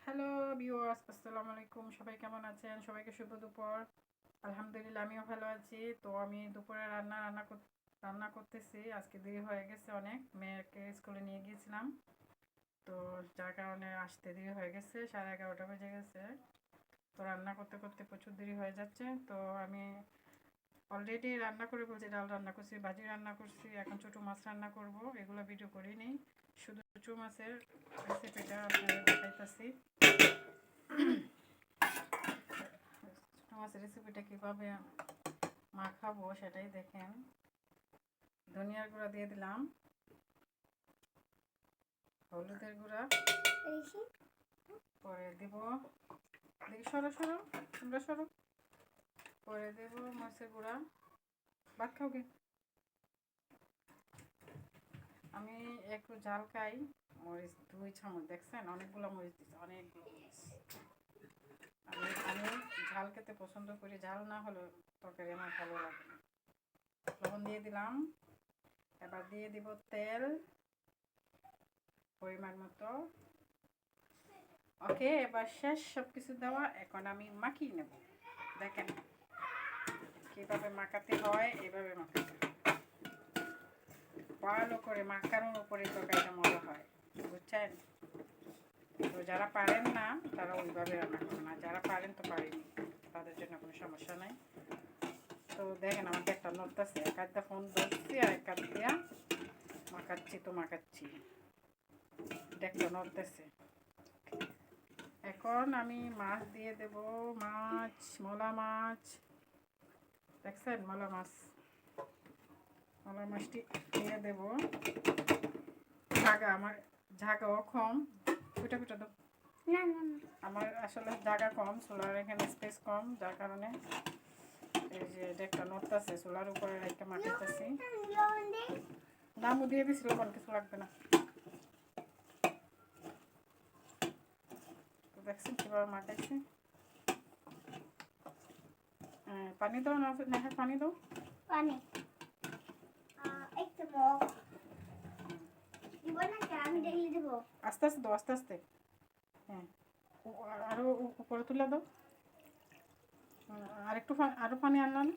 Hello viewers, আসসালামু আলাইকুম। সবাই কেমন আছেন? সবাইকে শুভ দুপুর। আলহামদুলিল্লাহ আমিও ভালো আছি। তো আমি দুপুরে রান্না করতেছি। আজকে দেরি হয়ে গেছে অনেক। মেয়েকে স্কুলে নিয়ে গিয়েছিলাম, তো যার কারণে আসতে দেরি হয়ে গেছে, 11:30 বেজে গেছে। তো রান্না করতে করতে প্রচুর দেরি হয়ে যাচ্ছে। তো আমি অলরেডি রান্না করে বলছি, ডাল রান্না করছি, ভাজি রান্না করছি, এখন ছোটো মাছ রান্না করব। এগুলো ভিডিও করিনি, শুধু ছোটো মাছের রেসিপিটা আপনাদের দেখাইতেছি। ছোটো মাছের রেসিপিটা কীভাবে মাখাবো সেটাই দেখেন। ধনিয়ার গুঁড়া দিয়ে দিলাম, হলুদের গুঁড়া পরে দিব, দেখি সরো সরো তোমরা সরো, পরে দেব মরিচের গুঁড়া। ভাত খাও গে? আমি একটু ঝাল খাই। মরিচ 2 চামচ, দেখছেন অনেকগুলো মরিচ দিচ্ছে, অনেকগুলো মরিচ। আমি আমি ঝাল খেতে পছন্দ করি, ঝাল না হলে তরকারি আমার ভালো লাগে না। লবণ দিয়ে দিলাম। এবার দিয়ে দিব তেল পরিমাণ মতো। ওকে, এবার শেষ সব কিছু দেওয়া। এখন আমি মাখিয়ে নেব। দেখেন কীভাবে মাখাতে হয়, এভাবে মাখাতে হয়। ভালো করে মাখানোর উপরে তরকারিটা মজা হয়, বুঝছেন? তো যারা পারেন না তারা ওইভাবে রান্না করবেন, না যারা পারেন তো পারেনি, তাদের জন্য কোনো সমস্যা নাই। তো দেখেন আমার একটা নড়তেছে, এক হাত দিয়ে ফোন ধরছি আর এক হাত দিয়া মাখাচ্ছি, তো মাখাচ্ছি, একটা নড়তেছে। এখন আমি মাছ দিয়ে দেব। মাছ, মলা মাছ, দেখছেন মলা মাছটি দিয়ে দেব। আমার জায়গাও কম, ফুটা ফুটা দেব। আমার আসলে জায়গা কম, সোলার এখানে স্পেস কম, যার কারণে এই যে একটা নড়তেছে, সোলার উপরে একটা মাটিতেছি। দামও দিয়ে দিছিল, কোন কিছু লাগবে না। তো দেখছেন কীভাবে মাখাইছি। পানি দাও না, পানি দাও, পানি আস্তে আস্তে দাও, আস্তে আস্তে। হ্যাঁ, আরও উপরে তুলে দাও। আর একটু আরও পানি আনলাম,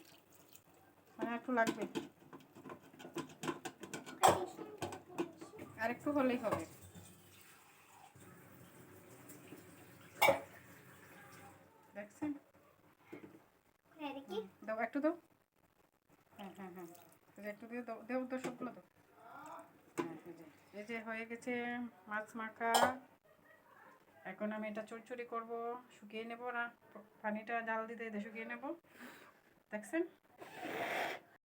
মানে একটু লাগবে, আর একটু হলেই হবে। দেখছেন? দাও, একটু দাও। হ্যাঁ হ্যাঁ হ্যাঁ, একটু দিয়ে দাও, দেও তো, সবগুলো দাও। হ্যাঁ, এই যে হয়ে গেছে মাছ মাখা। এখন আমি এটা চড়চড়ি করবো, শুকিয়ে নেব না, পানিটা জাল দিতে শুকিয়ে নেব। দেখছেন